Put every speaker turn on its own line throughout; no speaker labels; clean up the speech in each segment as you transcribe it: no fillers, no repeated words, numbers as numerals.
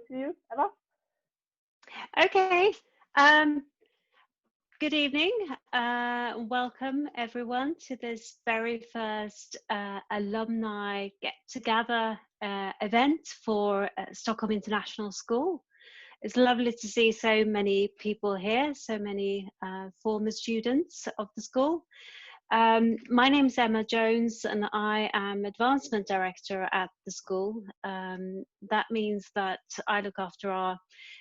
to you, Emma.
Okay. Good evening. Welcome everyone to this very first Alumni Get ToGather event for Stockholm International School. It's lovely to see so many people here, so many former students of the school. My name is Emma Jones and I am Advancement Director at the school. That means that I look after our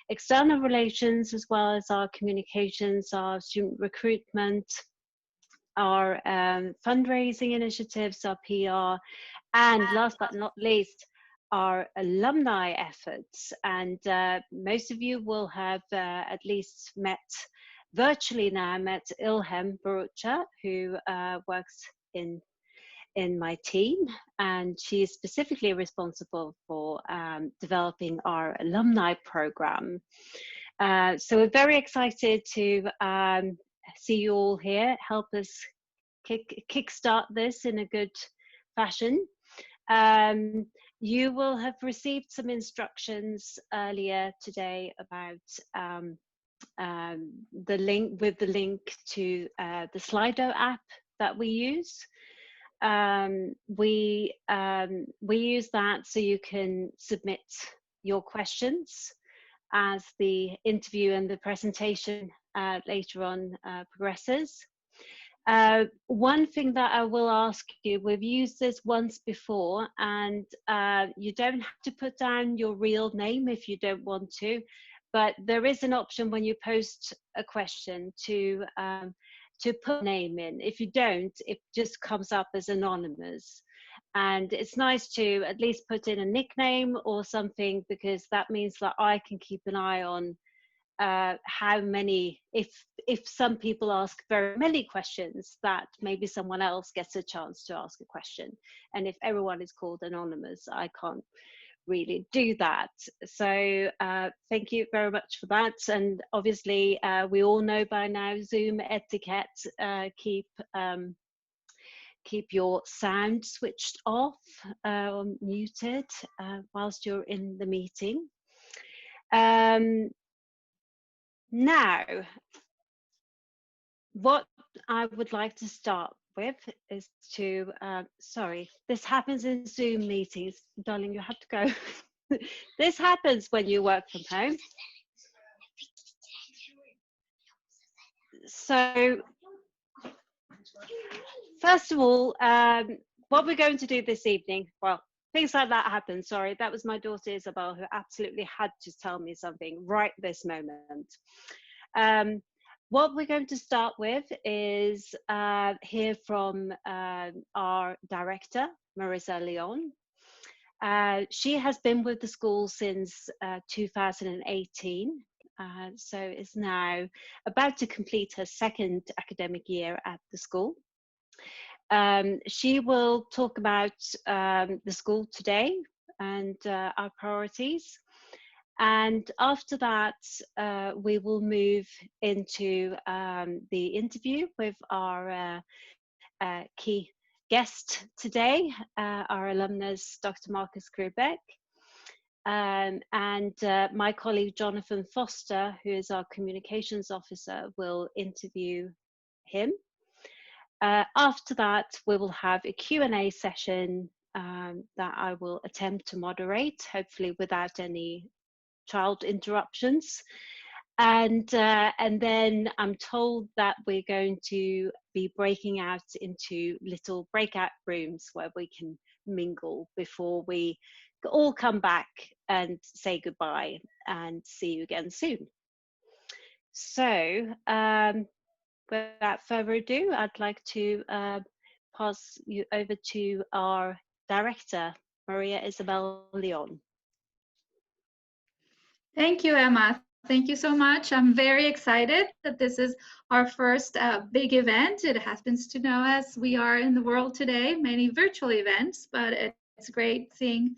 external relations as well as our communications, our student recruitment, our fundraising initiatives, our PR, and last but not least, our alumni efforts. And most of you will have at least virtually now met Ilhem Barucha, who works in my team, and she is specifically responsible for developing our alumni program. So we're very excited to see you all here, help us kickstart this in a good fashion. You will have received some instructions earlier today about the link to the Slido app that we use. We use that so you can submit your questions as the interview and the presentation later on progresses. One thing that I will ask you, we've used this once before, and you don't have to put down your real name if you don't want to, but there is an option when you post a question to put a name in. If you don't, it just comes up as anonymous. And it's nice to at least put in a nickname or something, because that means that I can keep an eye on how many, if some people ask very many questions, that maybe someone else gets a chance to ask a question. And if everyone is called anonymous, I can't really do that. So thank you very much for that. And obviously we all know by now Zoom etiquette. Keep your sound switched off or muted whilst you're in the meeting. Now, what I would like to start with is to, sorry, this happens in Zoom meetings. Darling, you have to go. This happens when you work from home. So, first of all, what we're going to do this evening, well, things like that happen. Sorry, that was my daughter Isabel, who absolutely had to tell me something right this moment. What we're going to start with is hear from our director, Marisa Leon. She has been with the school since 2018, so is now about to complete her second academic year at the school. She will talk about the school today and our priorities. And after that, we will move into the interview with our key guest today, our alumnus, Dr. Marcus Skribek. And my colleague, Jonathan Foster, who is our communications officer, will interview him. After that, we will have a Q&A session that I will attempt to moderate, hopefully without any child interruptions. And then I'm told that we're going to be breaking out into little breakout rooms where we can mingle before we all come back and say goodbye and see you again soon. So without further ado, I'd like to pass you over to our director, Maria Isabel Leon.
Thank you, Emma. Thank you so much. I'm very excited that this is our first big event. It happens to know as we are in the world today, many virtual events, but it's great seeing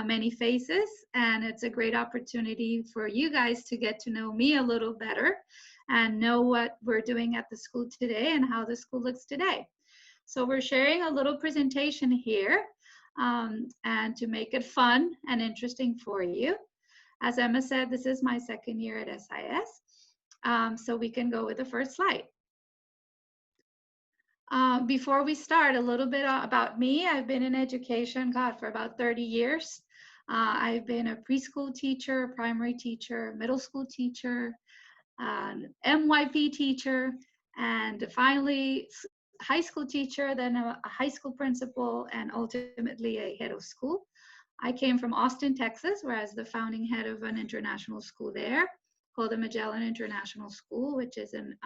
many faces, and it's a great opportunity for you guys to get to know me a little better and know what we're doing at the school today and how the school looks today. So we're sharing a little presentation here and to make it fun and interesting for you. As Emma said, this is my second year at SIS. So we can go with the first slide. Before we start, a little bit about me. I've been in education, God, for about 30 years. I've been a preschool teacher, primary teacher, middle school teacher, MYP teacher, and finally high school teacher, then a high school principal, and ultimately a head of school. I came from Austin, Texas, where I was the founding head of an international school there called the Magellan International School, which is an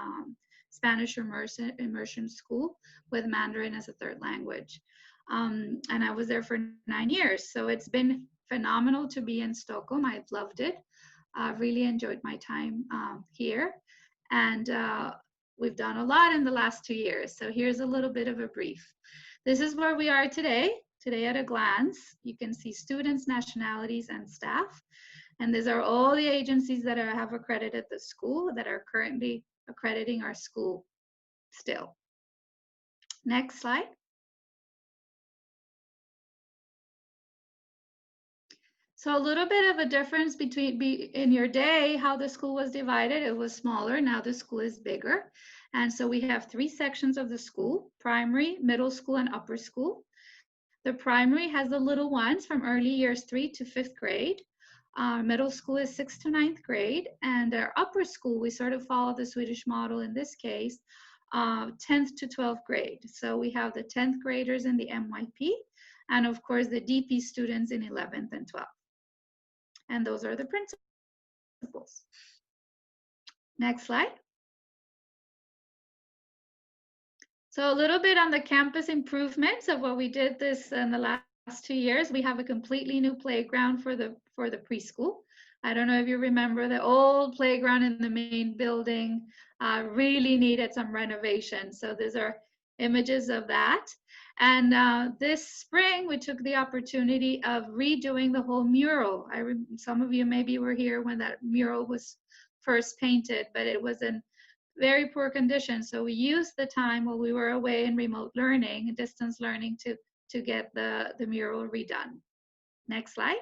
Spanish immersion school with Mandarin as a third language. And I was there for 9 years. So it's been phenomenal to be in Stockholm. I've loved it. I've really enjoyed my time here. And we've done a lot in the last 2 years. So here's a little bit of a brief. This is where we are today. Today at a glance, you can see students, nationalities, and staff. And these are all the agencies that have accredited the school, that are currently accrediting our school still. Next slide. So a little bit of a difference between in your day, how the school was divided. It was smaller, now the school is bigger. And so we have 3 sections of the school: primary, middle school, and upper school. The primary has the little ones from early years 3 to 5th grade. Middle school is 6th to 9th grade. And our upper school, we sort of follow the Swedish model in this case, 10th to 12th grade. So we have the 10th graders in the MYP, and of course the DP students in 11th and 12th. And those are the principals. Next slide. So a little bit on the campus improvements of what we did this in the last 2 years. We have a completely new playground for the preschool. I don't know if you remember the old playground in the main building really needed some renovation. So these are images of that. And this spring, we took the opportunity of redoing the whole mural. Some of you maybe were here when that mural was first painted, but it was in very poor condition. So we used the time while we were away in remote learning, distance learning, to get the mural redone. Next slide.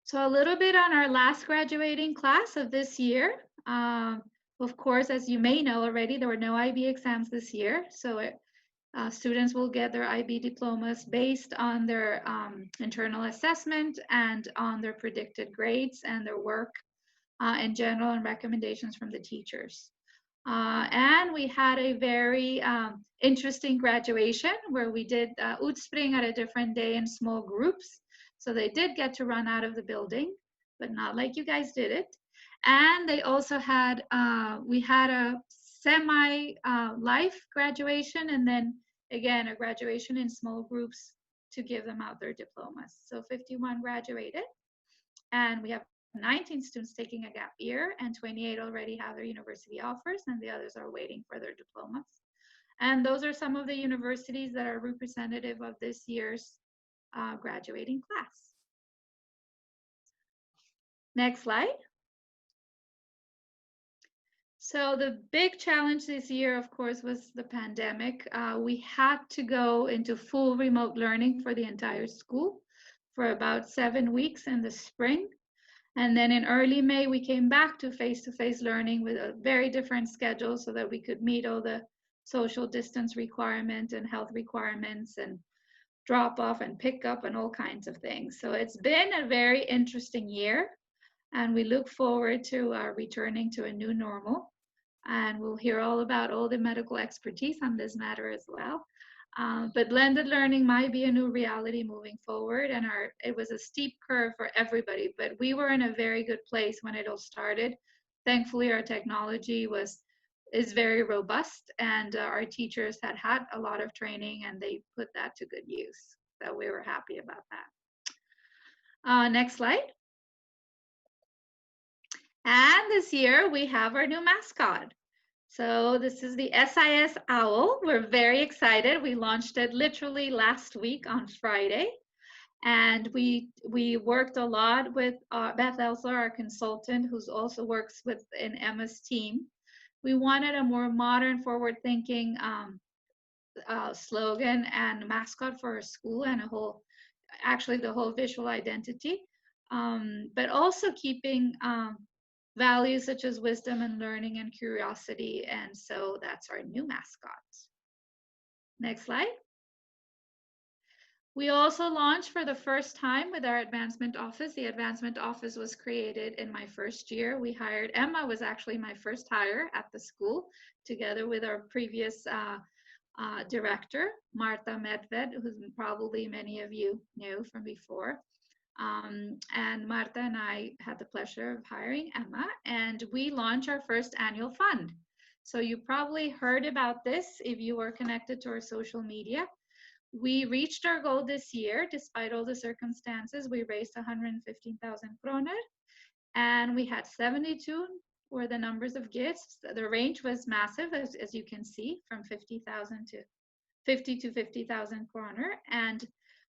So a little bit on our last graduating class of this year. Of course, as you may know already, there were no IB exams this year. So students will get their IB diplomas based on their internal assessment and on their predicted grades and their work in general, and recommendations from the teachers. And we had a very interesting graduation where we did utspring at a different day in small groups. So they did get to run out of the building, but not like you guys did it. And they also had, we had a semi-life graduation, and then again, a graduation in small groups to give them out their diplomas. So 51 graduated, and we have 19 students taking a gap year, and 28 already have their university offers, and the others are waiting for their diplomas. And those are some of the universities that are representative of this year's graduating class. Next slide. So the big challenge this year, of course, was the pandemic. We had to go into full remote learning for the entire school for about 7 weeks in the spring. And then in early May, we came back to face-to-face learning with a very different schedule so that we could meet all the social distance requirements and health requirements and drop off and pick up and all kinds of things. So it's been a very interesting year, and we look forward to returning to a new normal. And we'll hear all about all the medical expertise on this matter as well. But blended learning might be a new reality moving forward, and it was a steep curve for everybody, but we were in a very good place when it all started. Thankfully, our technology is very robust, and our teachers had a lot of training, and they put that to good use. So we were happy about that. Next slide. And this year we have our new mascot. So this is the SIS Owl. We're very excited. We launched it literally last week on Friday. And we worked a lot with Beth Elsler, our consultant, who also works in Emma's team. We wanted a more modern, forward-thinking slogan and mascot for our school and actually the whole visual identity, but also keeping values such as wisdom and learning and curiosity. And so that's our new mascot. Next slide. We also launched for the first time with our advancement office. The advancement office was created in my first year. We hired Emma, was actually my first hire at the school, together with our previous director, Marta Medved, who probably many of you knew from before. And Marta and I had the pleasure of hiring Emma, and we launched our first annual fund. So you probably heard about this if you were connected to our social media. We reached our goal this year, despite all the circumstances. We raised 115,000 kroner, and we had 72 were the numbers of gifts. The range was massive, as you can see, from 50,000 to 50,000 kroner. And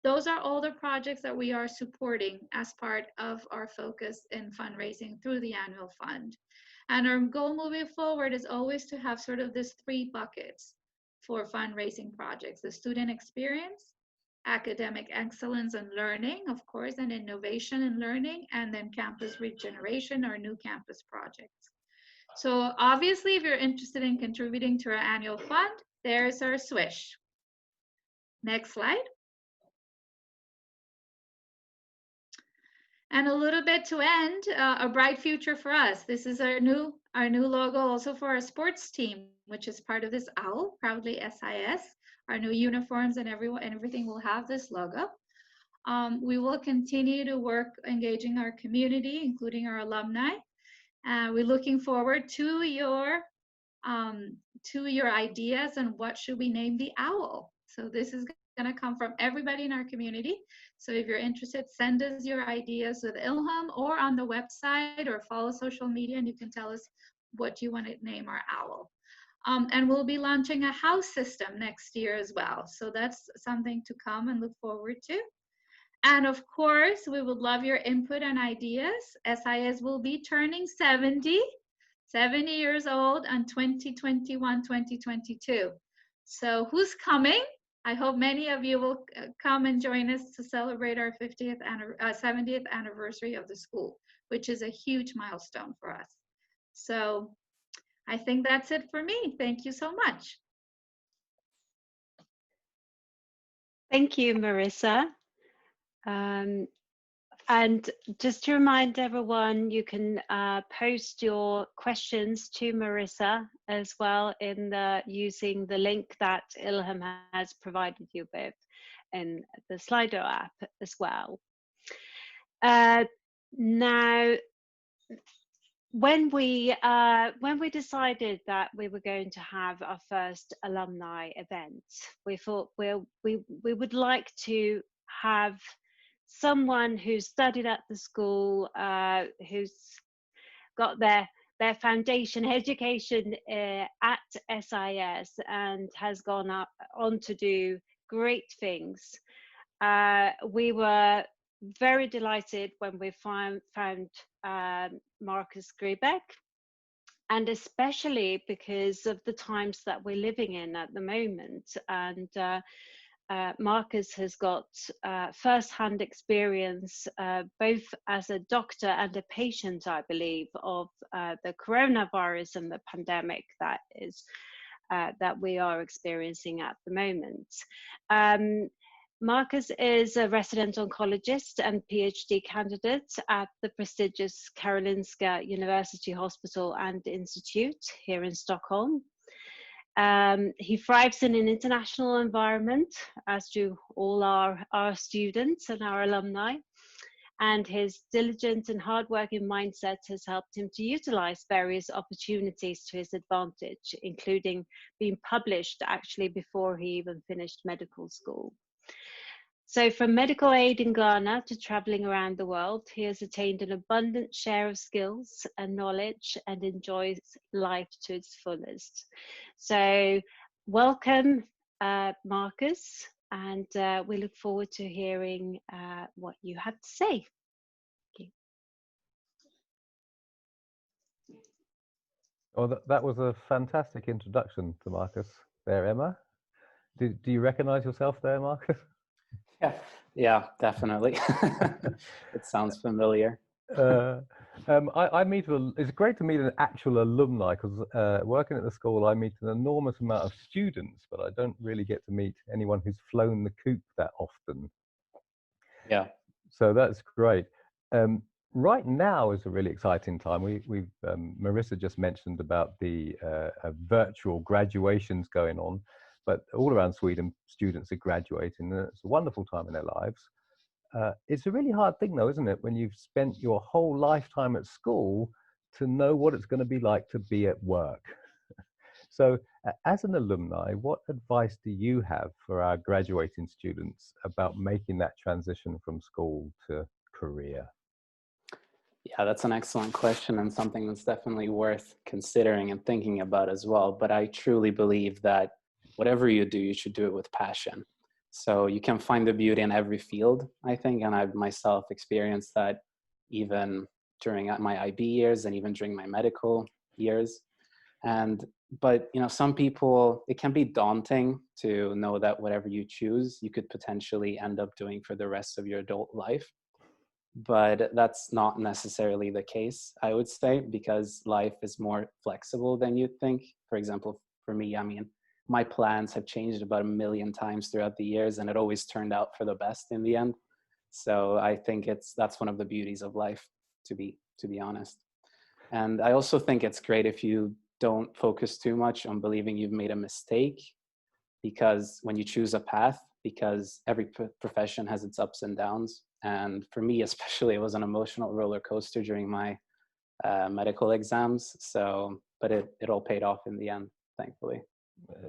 those are all the projects that we are supporting as part of our focus in fundraising through the annual fund. And our goal moving forward is always to have sort of these 3 buckets for fundraising projects: the student experience, academic excellence and learning, of course, and innovation and learning, and then campus regeneration or new campus projects. So obviously, if you're interested in contributing to our annual fund, there's our swish. Next slide. And a little bit to end, a bright future for us. This is our new logo also for our sports team, which is part of this owl, proudly SIS. Our new uniforms and everything will have this logo. We will continue to work engaging our community, including our alumni. We're looking forward to your ideas on what should we name the owl. So this is going to come from everybody in our community. So if you're interested, send us your ideas with Ilham or on the website, or follow social media, and you can tell us what you want to name our owl. And we'll be launching a house system next year as well. So that's something to come and look forward to. And of course, we would love your input and ideas. SIS will be turning 70 years old on 2021-2022. So who's coming? I hope many of you will come and join us to celebrate our 70th anniversary of the school, which is a huge milestone for us. So I think that's it for me. Thank you so much.
Thank you, Marissa. And just to remind everyone, you can post your questions to Marissa as well using the link that Ilham has provided you with in the Slido app as well. Now, when we decided that we were going to have our first alumni event, we thought we would like to have someone who's studied at the school, who's got their foundation education at SIS and has gone on to do great things. We were very delighted when we found Marcus Skribek, and especially because of the times that we're living in at the moment. And Marcus has got first-hand experience, both as a doctor and a patient, I believe, of the coronavirus and the pandemic that we are experiencing at the moment. Marcus is a resident oncologist and PhD candidate at the prestigious Karolinska University Hospital and Institute here in Stockholm. He thrives in an international environment, as do all our students and our alumni, and his diligent and hardworking mindset has helped him to utilize various opportunities to his advantage, including being published actually before he even finished medical school. So from medical aid in Ghana to traveling around the world, he has attained an abundant share of skills and knowledge and enjoys life to its fullest. So welcome, Marcus, and we look forward to hearing what you have to say. Thank you.
Oh, that was a fantastic introduction to Marcus there, Emma. Do you recognize yourself there, Marcus?
Yeah, yeah, definitely. It sounds familiar.
It's great to meet an actual alumni, because working at the school, I meet an enormous amount of students, but I don't really get to meet anyone who's flown the coop that often.
Yeah.
So that's great. Right now is a really exciting time. Marissa just mentioned about the virtual graduations going on, but all around Sweden, students are graduating, and it's a wonderful time in their lives. It's a really hard thing, though, isn't it, when you've spent your whole lifetime at school to know what it's going to be like to be at work. So, as an alumni, what advice do you have for our graduating students about making that transition from school to career?
Yeah, that's an excellent question, and something that's definitely worth considering and thinking about as well. But I truly believe that whatever you do, you should do it with passion. So you can find the beauty in every field, I think, and I've myself experienced that even during my IB years and even during my medical years. But you know, some people, it can be daunting to know that whatever you choose, you could potentially end up doing for the rest of your adult life. But that's not necessarily the case, I would say, because life is more flexible than you'd think. For example, for me, I mean, my plans have changed about 1,000,000 times throughout the years, and it always turned out for the best in the end. So I think that's one of the beauties of life, to be honest. And I also think it's great if you don't focus too much on believing you've made a mistake, because when you choose a path, because every profession has its ups and downs. And for me, especially, it was an emotional roller coaster during my medical exams. So, but it all paid off in the end, thankfully.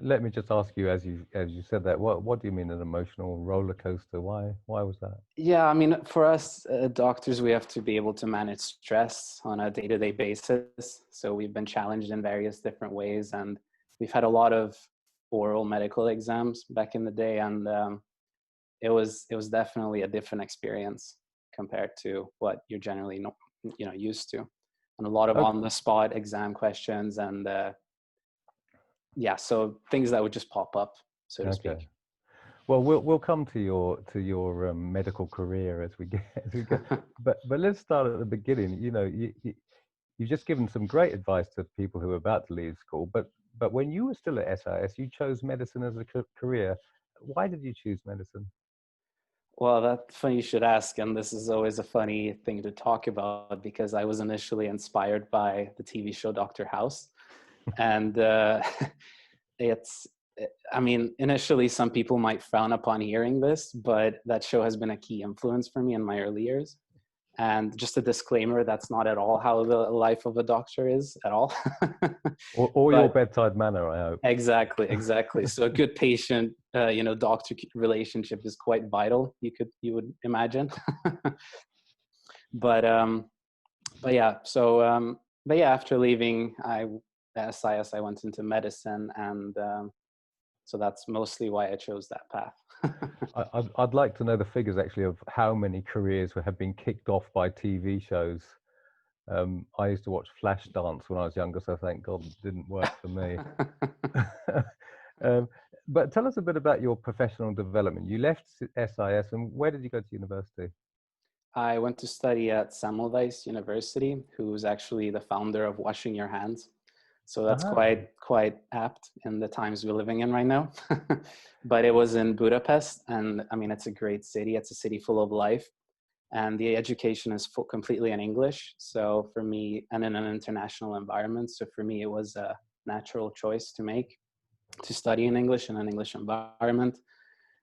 Let me just ask you, as you said that, what do you mean an emotional roller coaster? Why was that?
Yeah, I mean, for us doctors, we have to be able to manage stress on a day-to-day basis. So we've been challenged in various different ways, and we've had a lot of oral medical exams back in the day, and it was definitely a different experience compared to what you're generally used to, and a lot of on-the-spot exam questions, and yeah, so things that would just pop up, so to speak.
Well, we'll come to your medical career as we go. But let's start at the beginning. You know, you've just given some great advice to people who are about to leave school. But when you were still at SIS, you chose medicine as a career. Why did you choose medicine?
Well, that's funny you should ask, and this is always a funny thing to talk about, because I was initially inspired by the TV show Dr. House, and I mean, initially some people might frown upon hearing this, but that show has been a key influence for me in my early years. And just a disclaimer, that's not at all how the life of a doctor is at all.
or your bedside manner, I hope.
Exactly. So a good patient, doctor relationship is quite vital, you would imagine. But yeah, after leaving SIS, I went into medicine, and so that's mostly why I chose that path.
I'd like to know the figures, actually, of how many careers have been kicked off by TV shows. I used to watch Flashdance when I was younger, so thank God it didn't work for me. But tell us a bit about your professional development. You left SIS, and where did you go to university?
I went to study at Semmelweis University, who's actually the founder of Washing Your Hands. So that's quite apt in the times we're living in right now. But it was in Budapest, and I mean, it's a great city. It's a city full of life, and the education is completely in English. So for me, and in an international environment, so for me, it was a natural choice to make, to study in English in an English environment.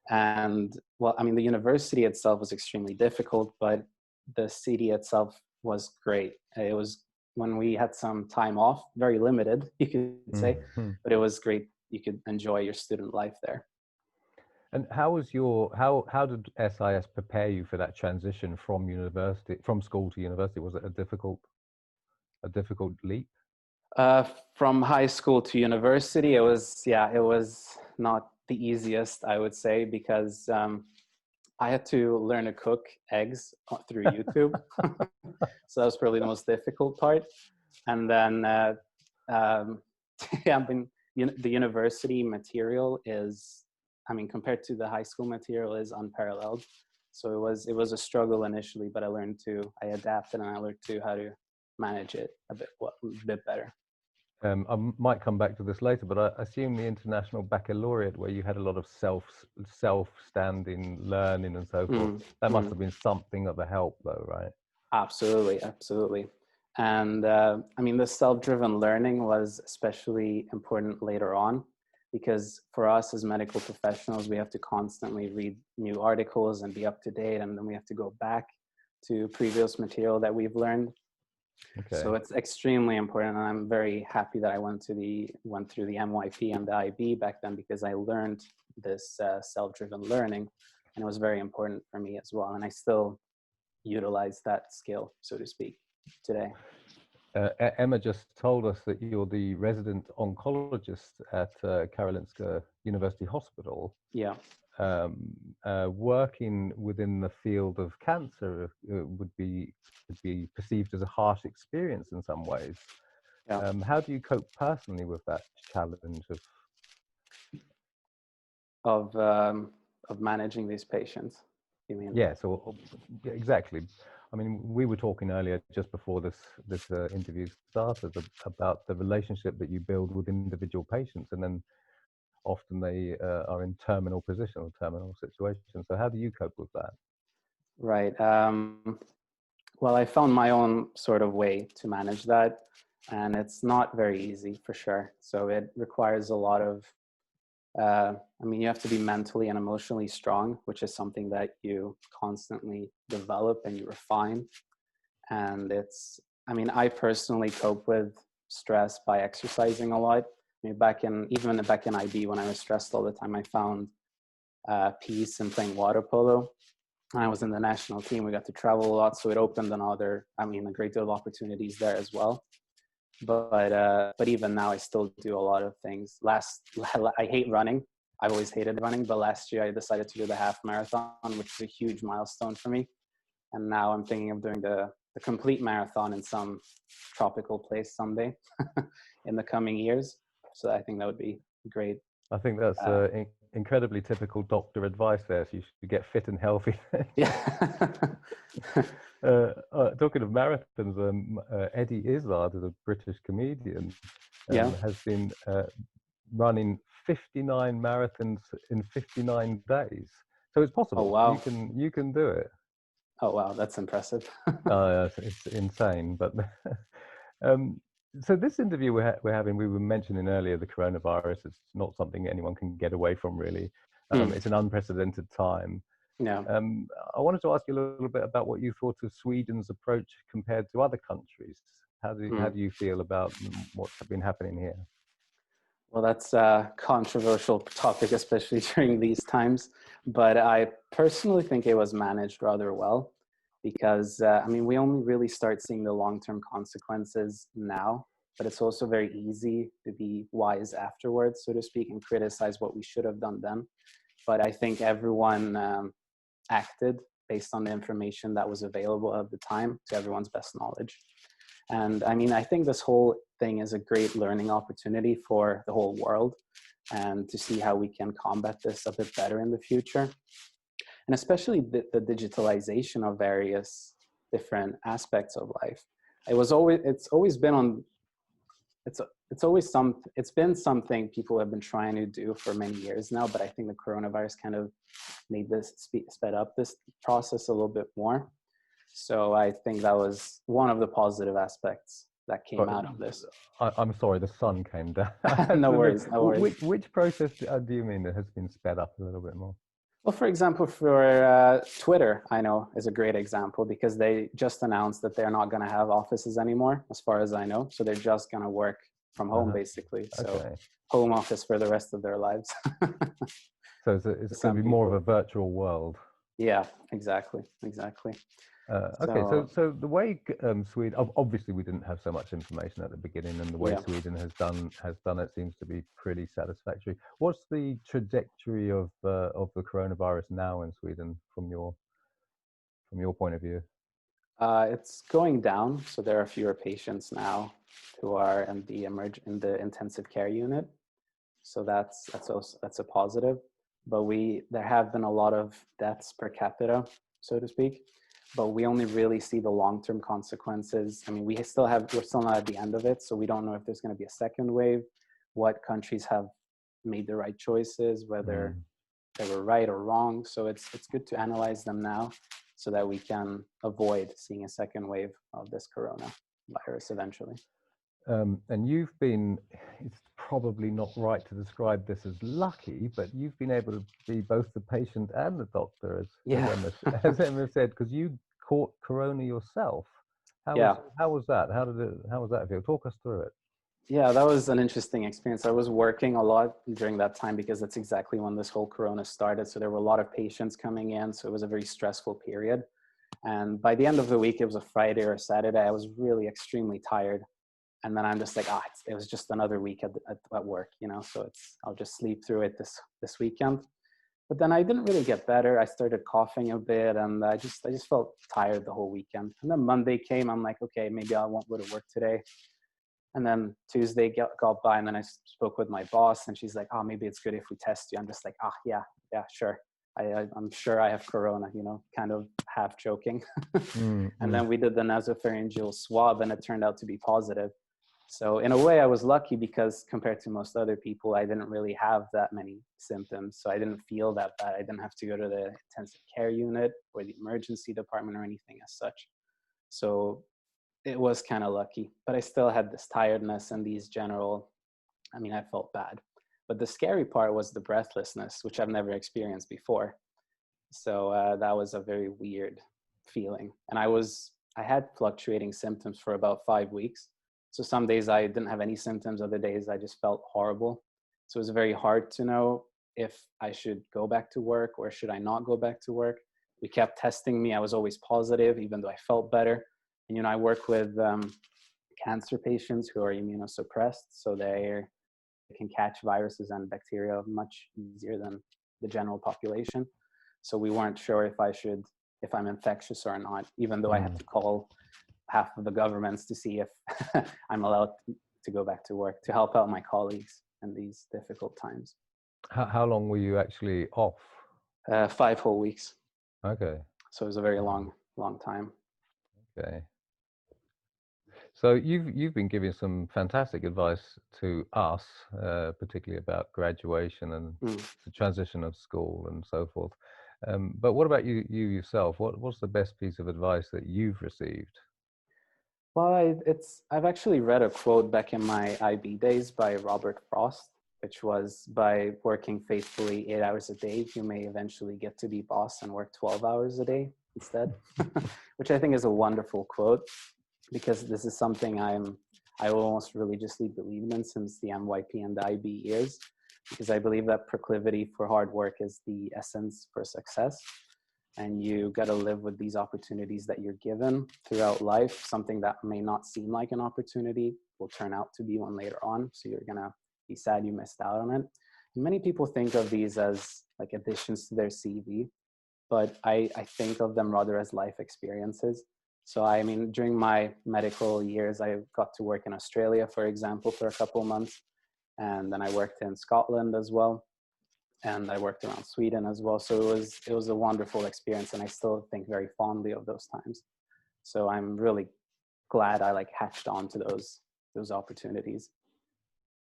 And well, I mean, the university itself was extremely difficult, but the city itself was great. It was, when we had some time off, very limited, you could say, but it was great. You could enjoy your student life there.
And how did SIS prepare you for that transition from school to university? Was it a difficult leap?
From high school to university, it was not the easiest, I would say, because I had to learn to cook eggs through YouTube. So that was probably the most difficult part. And then, the university material is I mean, compared to the high school material, is unparalleled. So it was a struggle initially, but I adapted and I learned to how to manage it a bit better.
I might come back to this later, but I assume the International Baccalaureate, where you had a lot of self-standing learning and so forth, that must have been something of a help though, right?
Absolutely, absolutely. And I mean, the self-driven learning was especially important later on, because for us as medical professionals, we have to constantly read new articles and be up to date, and then we have to go back to previous material that we've learned. Okay. So it's extremely important, and I'm very happy that I went through the MYP and the IB back then, because I learned this self-driven learning, and it was very important for me as well. And I still utilize that skill, so to speak, today.
Emma just told us that you're the resident oncologist at Karolinska University Hospital.
Yeah.
Working within the field of cancer would be perceived as a harsh experience in some ways. Yeah. How do you cope personally with that challenge
of managing these patients? You mean?
Yes, exactly. I mean, we were talking earlier, just before this interview started, about the relationship that you build with individual patients, and then often they are in terminal position or terminal situations. So how do you cope with that?
Right. Well, I found my own sort of way to manage that, and it's not very easy for sure. So it requires a lot of, I mean, you have to be mentally and emotionally strong, which is something that you constantly develop and you refine. And I mean, I personally cope with stress by exercising a lot. I mean, even back in IB, when I was stressed all the time, I found peace in playing water polo. And I was in the national team. We got to travel a lot, so it opened a great deal of opportunities there as well. But even now, I still do a lot of things. I hate running. I've always hated running, but last year I decided to do the half marathon, which is a huge milestone for me. And now I'm thinking of doing the complete marathon in some tropical place someday in the coming years. So I think that would be great.
I think that's incredibly typical doctor advice there. So you should get fit and healthy.
Yeah.
Talking of marathons, Eddie Izzard, a British comedian, has been running 59 marathons in 59 days. So it's possible.
Oh, wow.
You can do it.
Oh, wow. That's impressive.
It's insane. But so this interview we're having, we were mentioning earlier, the coronavirus is not something anyone can get away from, really. It's an unprecedented time.
Yeah.
I wanted to ask you a little bit about what you thought of Sweden's approach compared to other countries. How do you feel about what's been happening here?
Well, that's a controversial topic, especially during these times. But I personally think it was managed rather well, because, I mean, we only really start seeing the long-term consequences now, but it's also very easy to be wise afterwards, so to speak, and criticize what we should have done then. But I think everyone acted based on the information that was available at the time to everyone's best knowledge. And I mean, I think this whole thing is a great learning opportunity for the whole world, and to see how we can combat this a bit better in the future. And especially the digitalization of various different aspects of life. It's been something people have been trying to do for many years now, but I think the coronavirus kind of made this sped up this process a little bit more. So I think that was one of the positive aspects that came out of this.
I'm sorry, the sun came down.
No worries, no worries.
Which process do you mean that has been sped up a little bit more?
Well, for example, for Twitter, I know is a great example, because they just announced that they're not going to have offices anymore, as far as I know. So they're just going to work from home, basically. So home office for the rest of their lives.
So it's going to be more of a virtual world.
Yeah, exactly.
Okay, so the way Sweden, obviously we didn't have so much information at the beginning, and the way Sweden has done it seems to be pretty satisfactory. What's the trajectory of the coronavirus now in Sweden from your point of view?
It's going down, so there are fewer patients now who are in the intensive care unit. So that's a positive. but there have been a lot of deaths per capita, so to speak, but we only really see the long-term consequences. I mean, we're still not at the end of it, so we don't know if there's going to be a second wave, what countries have made the right choices, whether they were right or wrong. So it's good to analyze them now so that we can avoid seeing a second wave of this coronavirus eventually.
And you've been, it's probably not right to describe this as lucky, but you've been able to be both the patient and the doctor, as Emma said, because you caught corona yourself. How was that? How was that feel? Talk us through it.
Yeah, that was an interesting experience. I was working a lot during that time because that's exactly when this whole corona started. So there were a lot of patients coming in. So it was a very stressful period. And by the end of the week, it was a Friday or a Saturday, I was really extremely tired. And then I'm just like, it was just another week at work, you know, so I'll just sleep through it this weekend. But then I didn't really get better. I started coughing a bit, and I just felt tired the whole weekend. And then Monday came, I'm like, okay, maybe I won't go to work today. And then Tuesday got by, and then I spoke with my boss, and she's like, maybe it's good if we test you. I'm just like, yeah, sure. I'm sure I have corona, you know, kind of half joking. And then we did the nasopharyngeal swab, and it turned out to be positive. So in a way, I was lucky because compared to most other people, I didn't really have that many symptoms. So I didn't feel that bad. I didn't have to go to the intensive care unit or the emergency department or anything as such. So it was kind of lucky, but I still had this tiredness and these I felt bad. But the scary part was the breathlessness, which I've never experienced before. So that was a very weird feeling. And I had fluctuating symptoms for about 5 weeks. So some days I didn't have any symptoms, other days I just felt horrible. So it was very hard to know if I should go back to work or should I not go back to work. We kept testing me. I was always positive, even though I felt better. And, you know, I work with cancer patients who are immunosuppressed, so they can catch viruses and bacteria much easier than the general population. So we weren't sure if I'm infectious or not, even though I had to call half of the governments to see if I'm allowed to go back to work to help out my colleagues in these difficult times.
How long were you actually off?
5 whole weeks.
Okay.
So it was a very long time.
Okay. So you've been giving some fantastic advice to us, particularly about graduation and the transition of school and so forth. But what about you yourself? What's the best piece of advice that you've received?
Well, I've actually read a quote back in my IB days by Robert Frost, which was, by working faithfully 8 hours a day, you may eventually get to be boss and work 12 hours a day instead, which I think is a wonderful quote, because this is something I almost religiously believed in since the MYP and the IB years, because I believe that proclivity for hard work is the essence for success. And you got to live with these opportunities that you're given throughout life. Something that may not seem like an opportunity will turn out to be one later on. So you're going to be sad you missed out on it. And many people think of these as like additions to their CV, but I think of them rather as life experiences. So I mean, during my medical years, I got to work in Australia, for example, for a couple of months. And then I worked in Scotland as well. And I worked around Sweden as well. So it was a wonderful experience. And I still think very fondly of those times. So I'm really glad I hatched on to those opportunities.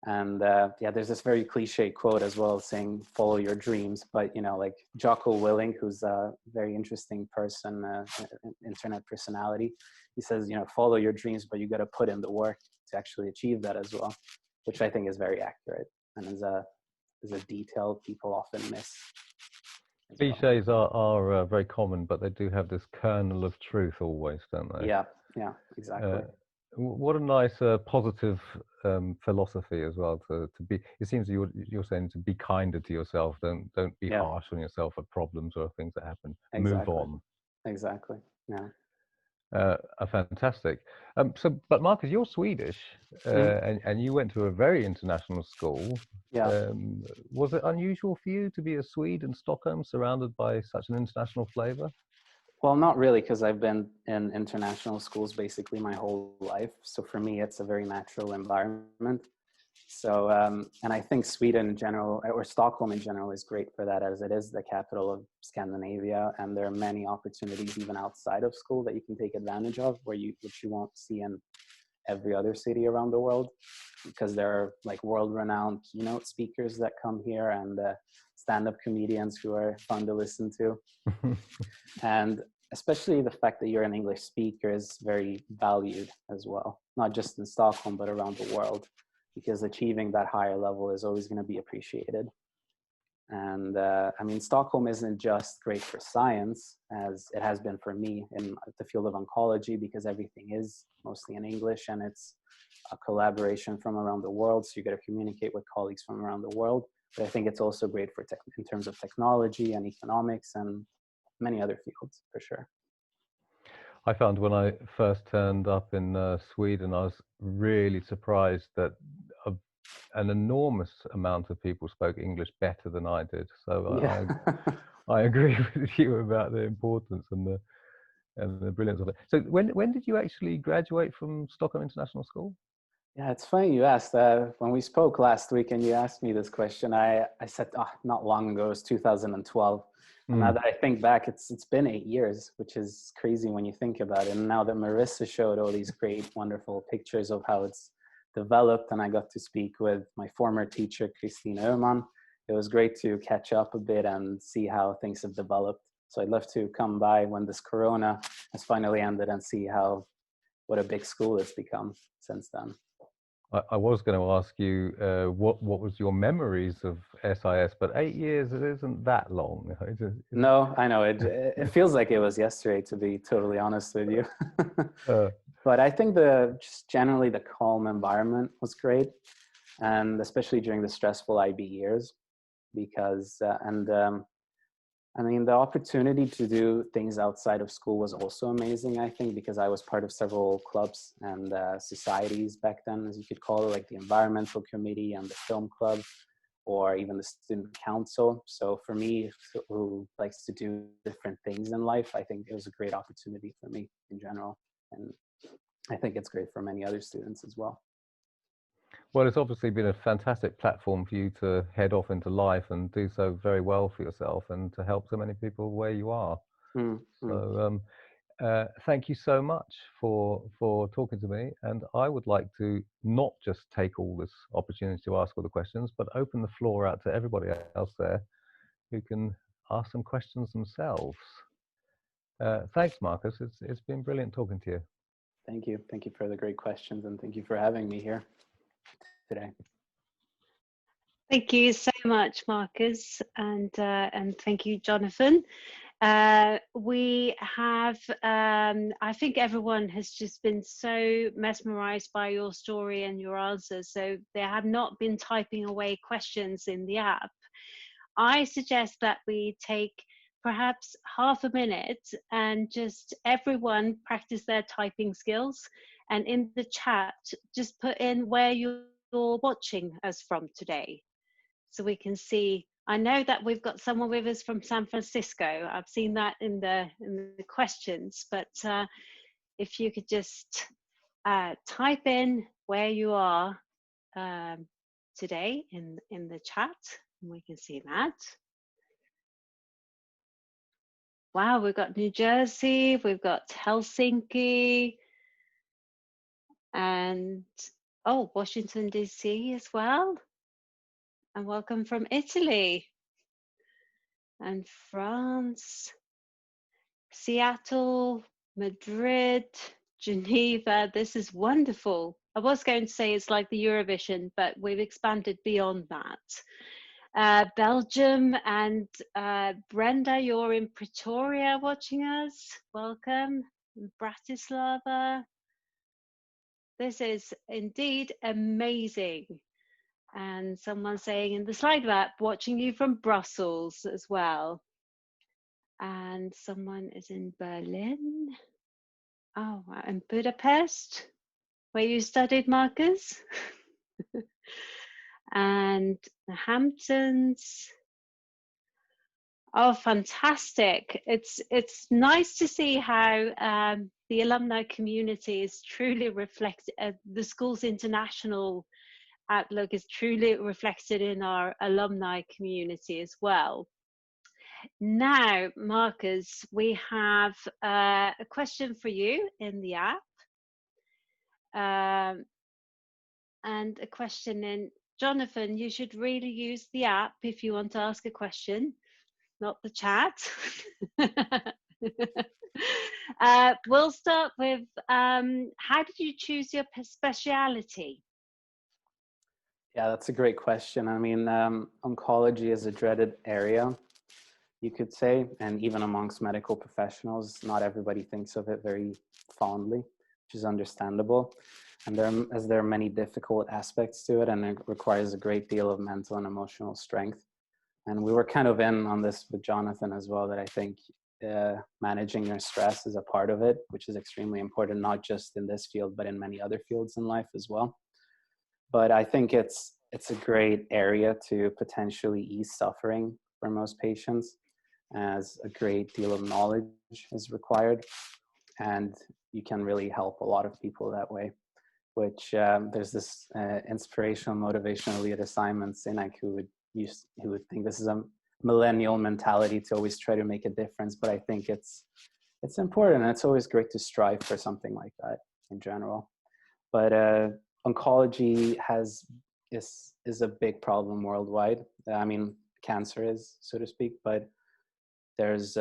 And there's this very cliche quote as well saying, follow your dreams. But, like Jocko Willink, who's a very interesting person, internet personality, he says, follow your dreams, but you got to put in the work to actually achieve that as well, which I think is very accurate and is a detail people often miss.
Cliches are very common, but they do have this kernel of truth always, don't they?
Yeah, exactly.
What a nice positive philosophy as well to be. It seems you're saying to be kinder to yourself. Don't be harsh on yourself at problems or things that happen.
Exactly.
Move on.
Exactly. Yeah.
Fantastic. But Marcus, you're Swedish, and you went to a very international school.
Yeah.
Was it unusual for you to be a Swede in Stockholm, surrounded by such an international flavor?
Well, not really, because I've been in international schools basically my whole life. So for me, it's a very natural environment. So, and I think Sweden in general, or Stockholm in general, is great for that, as it is the capital of Scandinavia, and there are many opportunities even outside of school that you can take advantage of, which you won't see in every other city around the world, because there are like world-renowned keynote speakers that come here, and stand-up comedians who are fun to listen to. And especially the fact that you're an English speaker is very valued as well, not just in Stockholm, but around the world, because achieving that higher level is always going to be appreciated. And I mean, Stockholm isn't just great for science, as it has been for me in the field of oncology, because everything is mostly in English, and it's a collaboration from around the world. So you got to communicate with colleagues from around the world. But I think it's also great for in terms of technology and economics and many other fields, for sure.
I found when I first turned up in Sweden, I was really surprised that an enormous amount of people spoke English better than I did. So
Yeah.
I agree with you about the importance and the brilliance of it. So when did you actually graduate from Stockholm International School?
Yeah, it's funny you asked. When we spoke last week and you asked me this question, I said, not long ago, it was 2012. And now that I think back, it's been 8 years, which is crazy when you think about it. And now that Marissa showed all these great, wonderful pictures of how it's developed, and I got to speak with my former teacher, Christina Öhman, it was great to catch up a bit and see how things have developed. So I'd love to come by when this Corona has finally ended and see what a big school it's become since then.
I was going to ask you what was your memories of SIS, but 8 years, it isn't that long.
No, I know it feels like it was yesterday, to be totally honest with you. But I think just generally the calm environment was great, and especially during the stressful IB years, because I mean, the opportunity to do things outside of school was also amazing, I think, because I was part of several clubs and societies back then, as you could call it, like the environmental committee and the film club, or even the student council. So for me, who likes to do different things in life, I think it was a great opportunity for me in general. And I think it's great for many other students as well.
Well, it's obviously been a fantastic platform for you to head off into life and do so very well for yourself, and to help so many people where you are. So thank you so much for talking to me. And I would like to not just take all this opportunity to ask all the questions, but open the floor out to everybody else there who can ask some questions themselves. Thanks, Marcus. It's been brilliant talking to you.
Thank you. Thank you for the great questions, and thank you for having me here today.
Thank you so much, Marcus, and thank you, Jonathan. We have, I think everyone has just been so mesmerized by your story and your answers, so they have not been typing away questions in the app. I suggest that we take perhaps half a minute and just everyone practice their typing skills, and in the chat just put in where you're watching us from today, so we can see. I know that we've got someone with us from San Francisco. I've seen that in the questions, but if you could just type in where you are today in the chat, and we can see that. Wow, we've got New Jersey, we've got Helsinki, and Washington DC as well. And welcome from Italy and France, Seattle, Madrid, Geneva. This is wonderful. I was going to say it's like the Eurovision, but we've expanded beyond that. Belgium, and Brenda, you're in Pretoria watching us. Welcome. Bratislava. This is indeed amazing. And someone saying in the slide map, watching you from Brussels as well. And someone is in Berlin. Oh, wow. And Budapest, where you studied, Marcus. And the Hamptons. Oh, fantastic. It's nice to see how the alumni community is truly reflected the school's international outlook is truly reflected in our alumni community as well. Now, Marcus, we have a question for you in the app, and a question in. Jonathan, you should really use the app if you want to ask a question, not the chat. We'll start with, how did you choose your speciality?
Yeah, that's a great question. I mean, oncology is a dreaded area, you could say, and even amongst medical professionals, not everybody thinks of it very fondly, which is understandable. And there are many difficult aspects to it, and it requires a great deal of mental and emotional strength. And we were kind of in on this with Jonathan as well, that I think managing your stress is a part of it, which is extremely important, not just in this field, but in many other fields in life as well. But I think it's a great area to potentially ease suffering for most patients, as a great deal of knowledge is required, and you can really help a lot of people that way. Which there's this inspirational, motivational leader, Simon Sinek, who would think this is a millennial mentality to always try to make a difference. But I think it's important, and it's always great to strive for something like that in general. But oncology is a big problem worldwide. I mean, cancer is, so to speak, but there's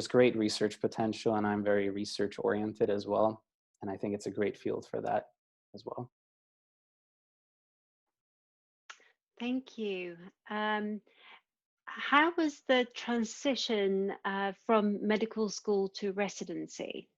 great research potential, and I'm very research oriented as well. And I think it's a great field for that as well.
Thank you. How was the transition from medical school to residency?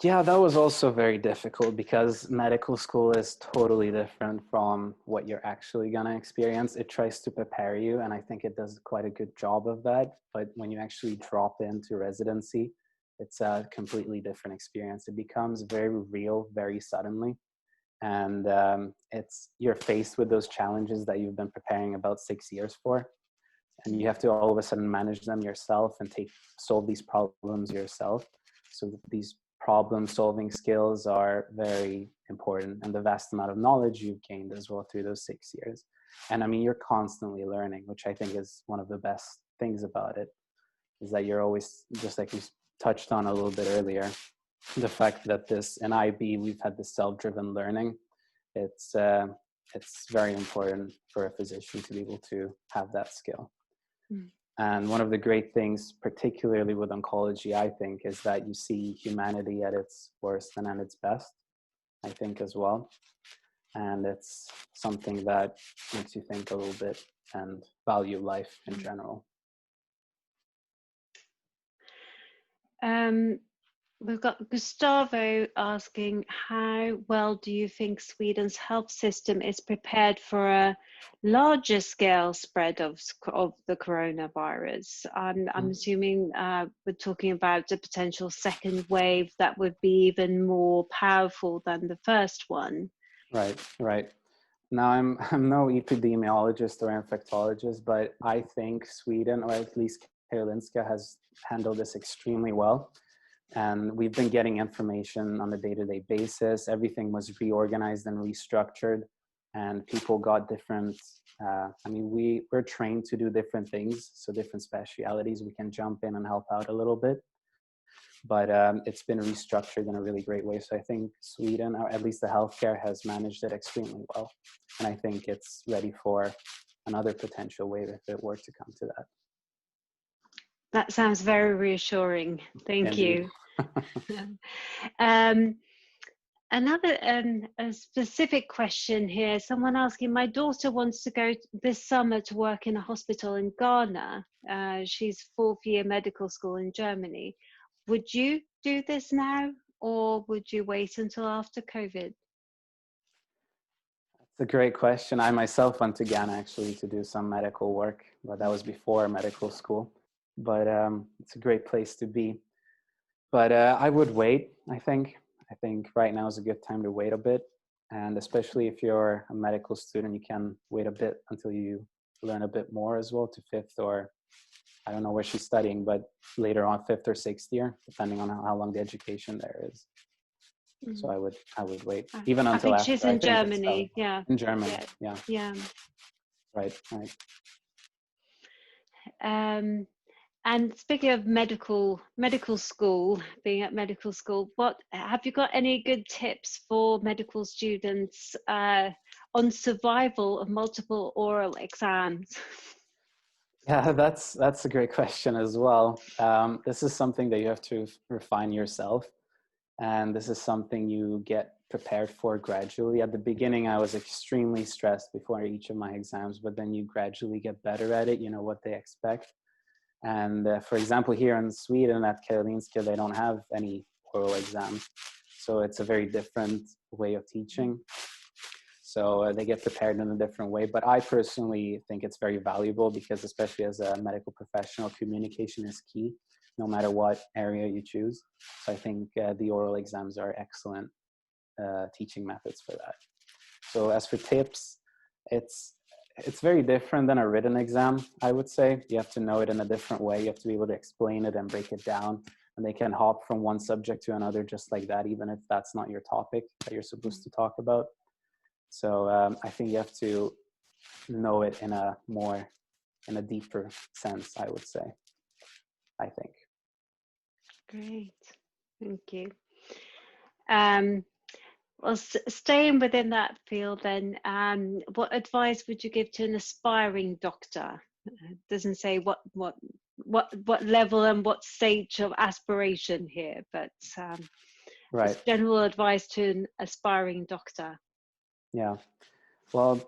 Yeah, that was also very difficult, because medical school is totally different from what you're actually going to experience. It tries to prepare you, and I think it does quite a good job of that. But when you actually drop into residency, it's a completely different experience. It becomes very real, very suddenly. And you're faced with those challenges that you've been preparing about 6 years for. And you have to all of a sudden manage them yourself and solve these problems yourself. So these problem-solving skills are very important, and the vast amount of knowledge you've gained as well through those 6 years. And I mean, you're constantly learning, which I think is one of the best things about it, is that you're always, just like we touched on a little bit earlier, the fact that in IB, we've had this self-driven learning. It's very important for a physician to be able to have that skill. Mm. And one of the great things, particularly with oncology, I think, is that you see humanity at its worst and at its best, I think, as well. And it's something that makes you think a little bit and value life in general.
We've got Gustavo asking, how well do you think Sweden's health system is prepared for a larger scale spread of the coronavirus? I'm assuming we're talking about a potential second wave that would be even more powerful than the first one.
Right. Now, I'm no epidemiologist or infectologist, but I think Sweden, or at least Karolinska, has handled this extremely well. And we've been getting information on a day-to-day basis. Everything was reorganized and restructured, and people got different, we're trained to do different things. So different specialities, we can jump in and help out a little bit. But it's been restructured in a really great way. So I think Sweden, or at least the healthcare, has managed it extremely well. And I think it's ready for another potential wave if it were to come to that.
That sounds very reassuring. Thank you. Another a specific question here. Someone asking, my daughter wants to go this summer to work in a hospital in Ghana. She's 4th year medical school in Germany. Would you do this now, or would you wait until after COVID?
That's a great question. I myself went to Ghana actually to do some medical work, but that was before medical school. But it's a great place to be. But I would wait, I think. I think right now is a good time to wait a bit. And especially if you're a medical student, you can wait a bit until you learn a bit more as well, to 5th, or I don't know where she's studying, but later on 5th or 6th year, depending on how long the education there is. So I would wait even
I
until
think
after.
she's in Germany. Yeah.
In Germany. Yeah.
Yeah.
Right. Right.
And speaking of medical school, being at medical school, what have you got any good tips for medical students on survival of multiple oral exams?
Yeah, that's a great question as well. This is something that you have to refine yourself, and this is something you get prepared for gradually. At the beginning, I was extremely stressed before each of my exams, but then you gradually get better at it. You know what they expect. And for example, here in Sweden at Karolinska, they don't have any oral exams. So it's a very different way of teaching. So they get prepared in a different way. But I personally think it's very valuable because especially as a medical professional, communication is key, no matter what area you choose. So I think the oral exams are excellent teaching methods for that. So as for tips, it's very different than a written exam, I would say. You have to know it in a different way. You have to be able to explain it and break it down. And they can hop from one subject to another just like that, even if that's not your topic that you're supposed to talk about. So I think you have to know it in a deeper sense, I would say, I think.
Great, thank you. Well, staying within that field then, what advice would you give to an aspiring doctor? It doesn't say what level and what stage of aspiration here, but
right.
just general advice to an aspiring doctor.
Yeah, well,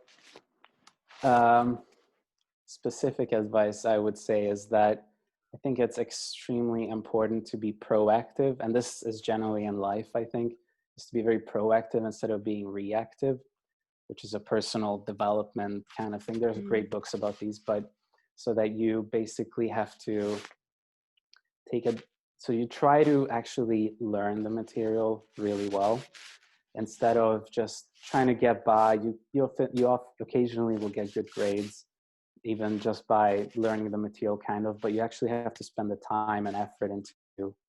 specific advice I would say is that I think it's extremely important to be proactive, and this is generally in life, I think, is to be very proactive instead of being reactive, which is a personal development kind of thing. There's great books about these, but so that you basically have to so you try to actually learn the material really well instead of just trying to get by. You occasionally will get good grades, even just by learning the material kind of, but you actually have to spend the time and effort into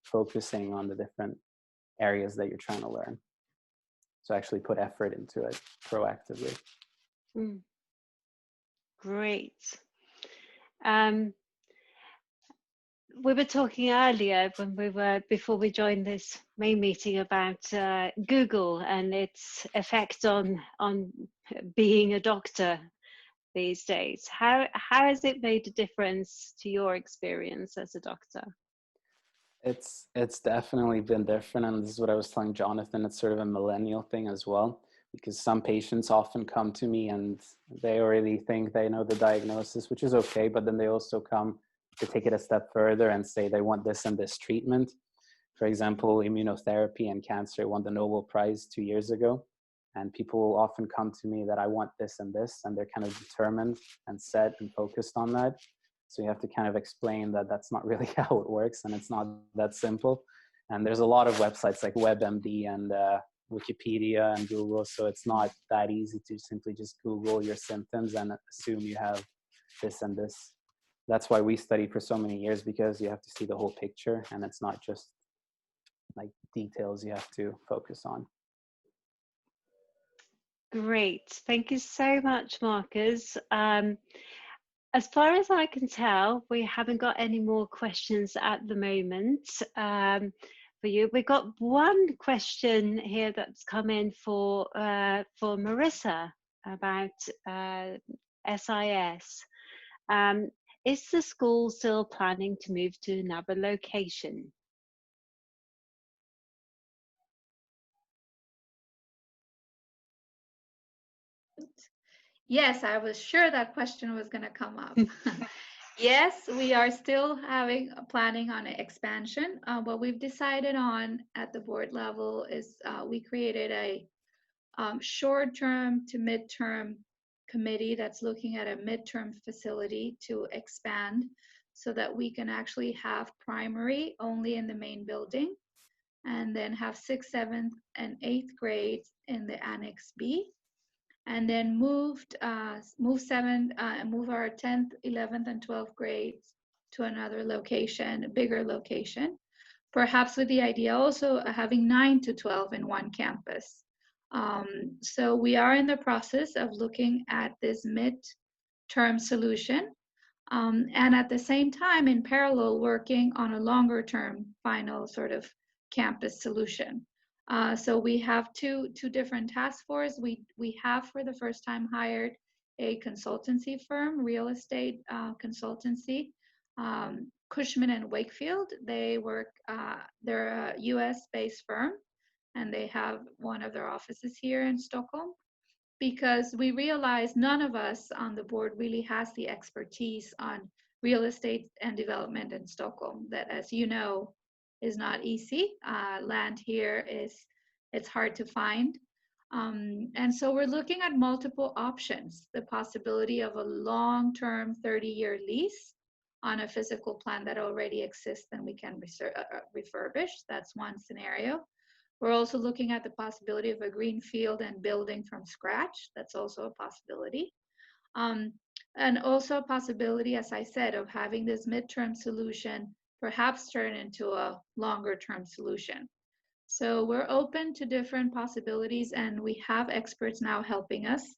focusing on the different areas that you're trying to learn. So actually put effort into it proactively.
Great. We were talking earlier before we joined this main meeting about Google and its effect on being a doctor these days. How has it made a difference to your experience as a doctor?
It's definitely been different, and this is what I was telling Jonathan. It's sort of a millennial thing as well, because some patients often come to me and they already think they know the diagnosis, which is okay, but then they also come to take it a step further and say they want this and this treatment. For example, immunotherapy and cancer won the Nobel Prize 2 years ago. And people will often come to me that I want this and this, and they're kind of determined and set and focused on that. So you have to kind of explain that that's not really how it works, and it's not that simple. And there's a lot of websites like WebMD and Wikipedia and Google, so it's not that easy to simply just Google your symptoms and assume you have this and this. That's why we studied for so many years, because you have to see the whole picture, and it's not just like details you have to focus on.
Great, thank you so much, Marcus. As far as I can tell, we haven't got any more questions at the moment for you. We've got one question here that's come in for Marissa about SIS. Is the school still planning to move to another location?
Yes, I was sure that question was going to come up. Yes, we are still planning on an expansion. What we've decided on at the board level is we created a short-term to mid-term committee that's looking at a mid-term facility to expand so that we can actually have primary only in the main building and then have 6th, 7th, and 8th grades in the Annex B. And then move our 10th, 11th, and 12th grades to another location, a bigger location, perhaps with the idea also of having 9 to 12 in one campus. So we are in the process of looking at this mid-term solution, and at the same time, in parallel, working on a longer-term final sort of campus solution. So we have two different task forces. We have for the first time hired a consultancy firm, real estate consultancy, Cushman and Wakefield. They work, they're a US-based firm, and they have one of their offices here in Stockholm, because we realize none of us on the board really has the expertise on real estate and development in Stockholm. That, as you know, is not easy. Land here it's hard to find. And so we're looking at multiple options, the possibility of a long-term 30-year lease on a physical plan that already exists and we can refurbish. That's one scenario. We're also looking at the possibility of a greenfield and building from scratch. That's also a possibility. And also a possibility, as I said, of having this midterm solution perhaps turn into a longer term solution. So we're open to different possibilities, and we have experts now helping us.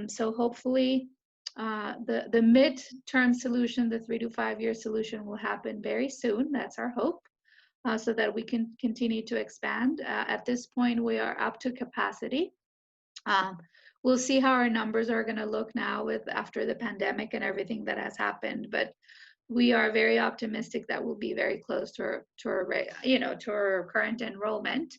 So hopefully the mid-term solution, the 3 to 5 year solution, will happen very soon. That's our hope, so that we can continue to expand. At this point, we are up to capacity. We'll see how our numbers are going to look now after the pandemic and everything that has happened, but we are very optimistic that we'll be very close to our current enrollment.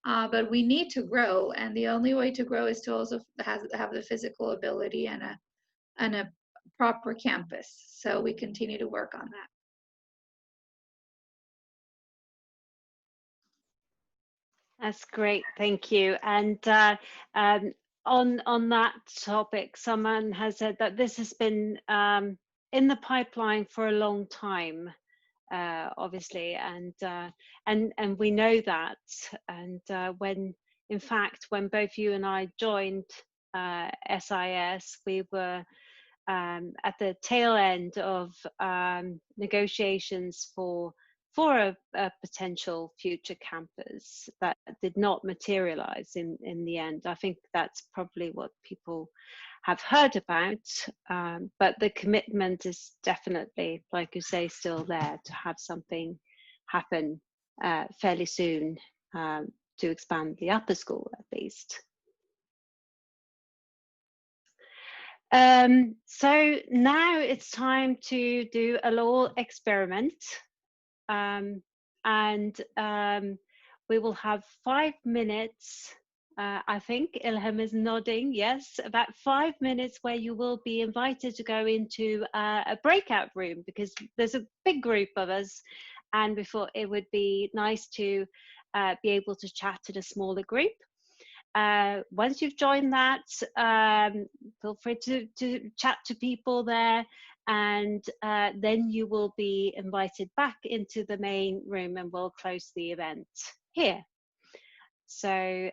But we need to grow, and the only way to grow is to also have the physical ability and a proper campus. So we continue to work on that.
That's great, thank you. And on that topic, someone has said that this has been in the pipeline for a long time, obviously, and we know that. And when both you and I joined SIS, we were at the tail end of negotiations for a potential future campus that did not materialize in the end. I think that's probably what people have heard about, but the commitment is definitely, like you say, still there to have something happen fairly soon, to expand the upper school at least. So now it's time to do a little experiment. We will have 5 minutes. I think Ilham is nodding, yes, about 5 minutes where you will be invited to go into a breakout room, because there's a big group of us, and we thought it would be nice to be able to chat in a smaller group. Once you've joined that, feel free to chat to people there, and then you will be invited back into the main room, and we'll close the event here. So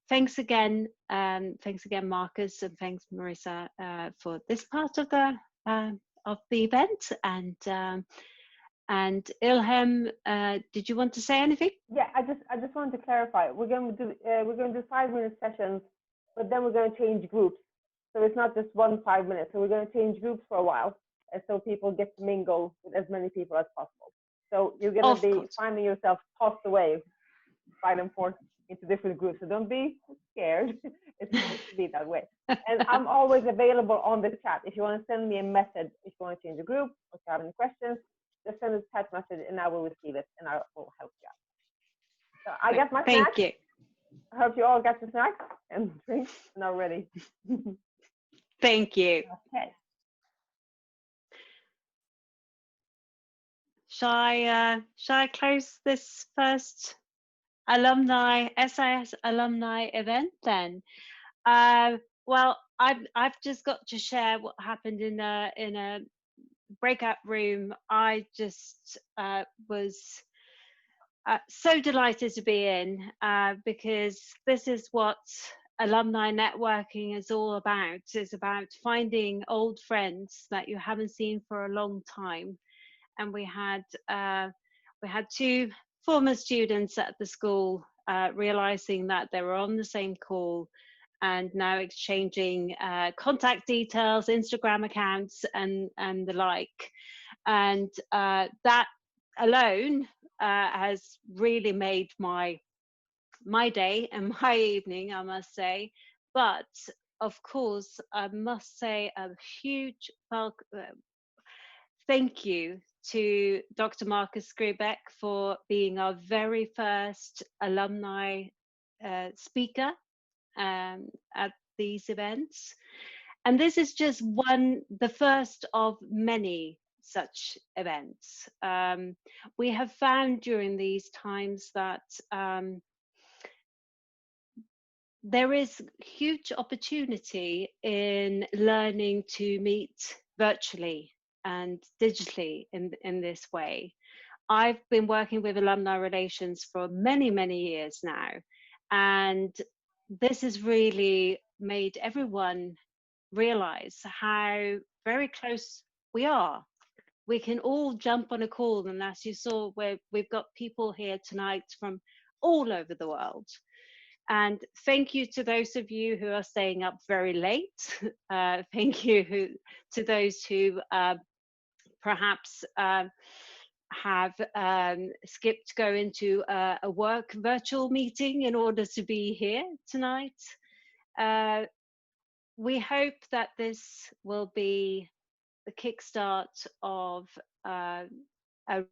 thanks again, Marcus, and thanks, Marissa, for this part of the event. And Ilham, did you want to say anything?
Yeah, I just wanted to clarify. We're going to do 5 minute sessions, but then we're going to change groups. So it's not just 1 5 minutes. So we're going to change groups for a while, so people get to mingle with as many people as possible. So you're going to be finding yourself tossed away back and forth into different groups. So don't be scared. It's supposed to be that way. And I'm always available on the chat. If you want to send me a message, if you want to change a group, or if you have any questions, just send a chat message and I will receive it and I will help you out. So I got my snacks.
Thank you.
I hope you all got the snacks and drinks and are ready.
Thank you.
Okay.
Shall I close this first SIS alumni event then? Well, I've just got to share what happened in a breakout room. I just was so delighted to be in, because this is what alumni networking is all about. It's about finding old friends that you haven't seen for a long time. And we had we had 2 former students at the school realizing that they were on the same call and now exchanging contact details, Instagram accounts, and the like. And that alone has really made my day and my evening, I must say. But of course, I must say a huge thank you to Dr. Marcus Skribek for being our very first alumni speaker at these events. And this is just the first of many such events. We have found during these times that there is huge opportunity in learning to meet virtually and digitally in this way. I've been working with alumni relations for many, many years now, and this has really made everyone realize how very close we are. We can all jump on a call, and as you saw, we've got people here tonight from all over the world. And thank you to those of you who are staying up very late. Thank you to those who perhaps have skipped going to a work virtual meeting in order to be here tonight. We hope that this will be the kickstart of a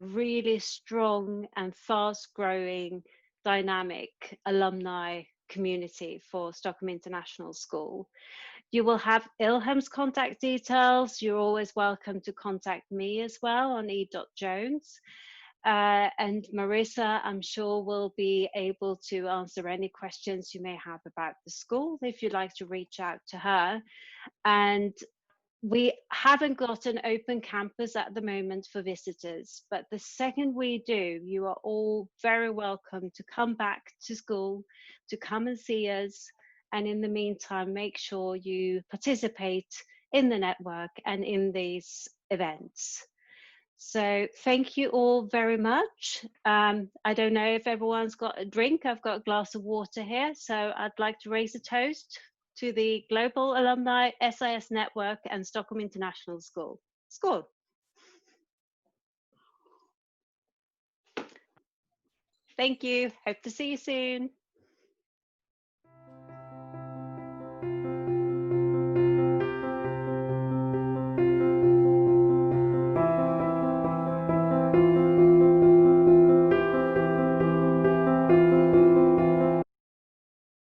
really strong and fast-growing, dynamic alumni community for Stockholm International School. You will have Ilham's contact details. You're always welcome to contact me as well on e.jones. And Marissa, I'm sure, will be able to answer any questions you may have about the school if you'd like to reach out to her. And we haven't got an open campus at the moment for visitors, but the second we do, you are all very welcome to come back to school, to come and see us. And in the meantime, make sure you participate in the network and in these events. So thank you all very much. I don't know if everyone's got a drink. I've got a glass of water here. So I'd like to raise a toast to the Global Alumni SIS Network and Stockholm International School. Skål! Thank you. Hope to see you soon.